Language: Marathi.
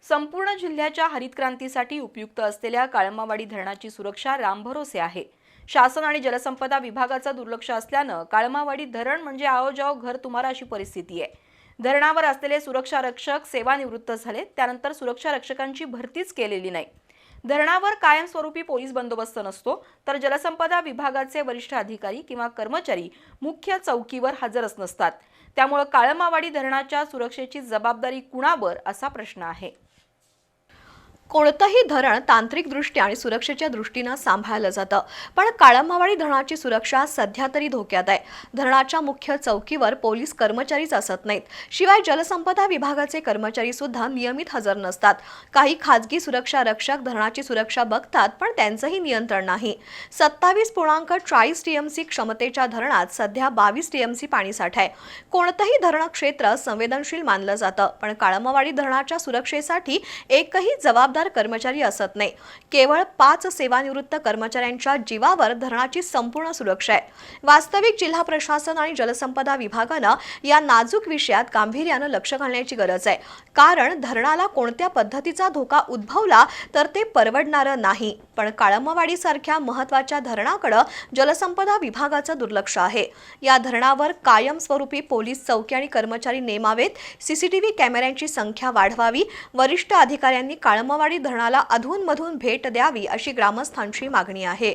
संपूर्ण जिल्ह्याच्या हरित क्रांतीसाठी उपयुक्त असलेल्या काळमावाडी धरणाची सुरक्षा रामभरोसे आहे। शासन आणि जलसंपदा विभागाचा दुर्लक्ष असल्याने काळमावाडी धरण म्हणजे आओ जाओ घर तुम्हारा अशी परिस्थिती आहे। धरणावर असलेले सुरक्षा रक्षक सेवानिवृत्त झाले, त्यानंतर सुरक्षा रक्षकांची भरतीच केलेली नाही। धरणावर कायमस्वरूपी पोलीस बंदोबस्त नसतो, तर जलसंपदा विभागाचे वरिष्ठ अधिकारी किंवा कर्मचारी मुख्य चौकीवर हजरच नसतात। त्यामुळे काळमावाडी धरणाच्या सुरक्षेची जबाबदारी कुणावर असा प्रश्न आहे। कोणतंही धरण तांत्रिकदृष्ट्या आणि सुरक्षेच्या दृष्टीने सांभाळलं जातं, पण काळमावाडी धरणाची सुरक्षा सध्या तरी धोक्यात आहे। धरणाच्या मुख्य चौकीवर पोलीस कर्मचारीच असत नाहीत, शिवाय जलसंपदा विभागाचे कर्मचारी सुद्धा नियमित हजर नसतात। काही खाजगी सुरक्षा रक्षक धरणाची सुरक्षा बघतात, पण त्यांचंही नियंत्रण नाही। 27.40 टीएमसी क्षमतेच्या धरणात सध्या 22 टीएमसी पाणीसाठा आहे। कोणतंही धरण क्षेत्र संवेदनशील मानलं जातं, पण काळमावाडी धरणाच्या सुरक्षेसाठी एकही जबाबदार कर्मचारी असत नाही। केवळ 5 सेवानिवृत्त कर्मचाऱ्यांच्या जीवावर धरणाची संपूर्ण सुरक्षा आहे। वास्तविक जिल्हा प्रशासन आणि जलसंपदा विभागानं या नाजूक विषयात गांभीर्यानं लक्ष घालण्याची गरज आहे, कारण धरणाला कोणत्या पद्धतीचा धोका उद्भवला तर ते परवडणारं नाही। पण काळमावाडी सारख्या महत्त्वाच्या धरणाकडे जलसंपदा विभागाचं दुर्लक्ष आहे। या धरणावर कायमस्वरूपी पोलीस चौकी आणि कर्मचारी नेमावेत, सीसीटीव्ही कॅमेऱ्यांची संख्या वाढवावी, वरिष्ठ अधिकाऱ्यांनी काळमावाडी धरणाला अधूनमधून भेट द्यावी अशी ग्रामस्थांची मागणी आहे।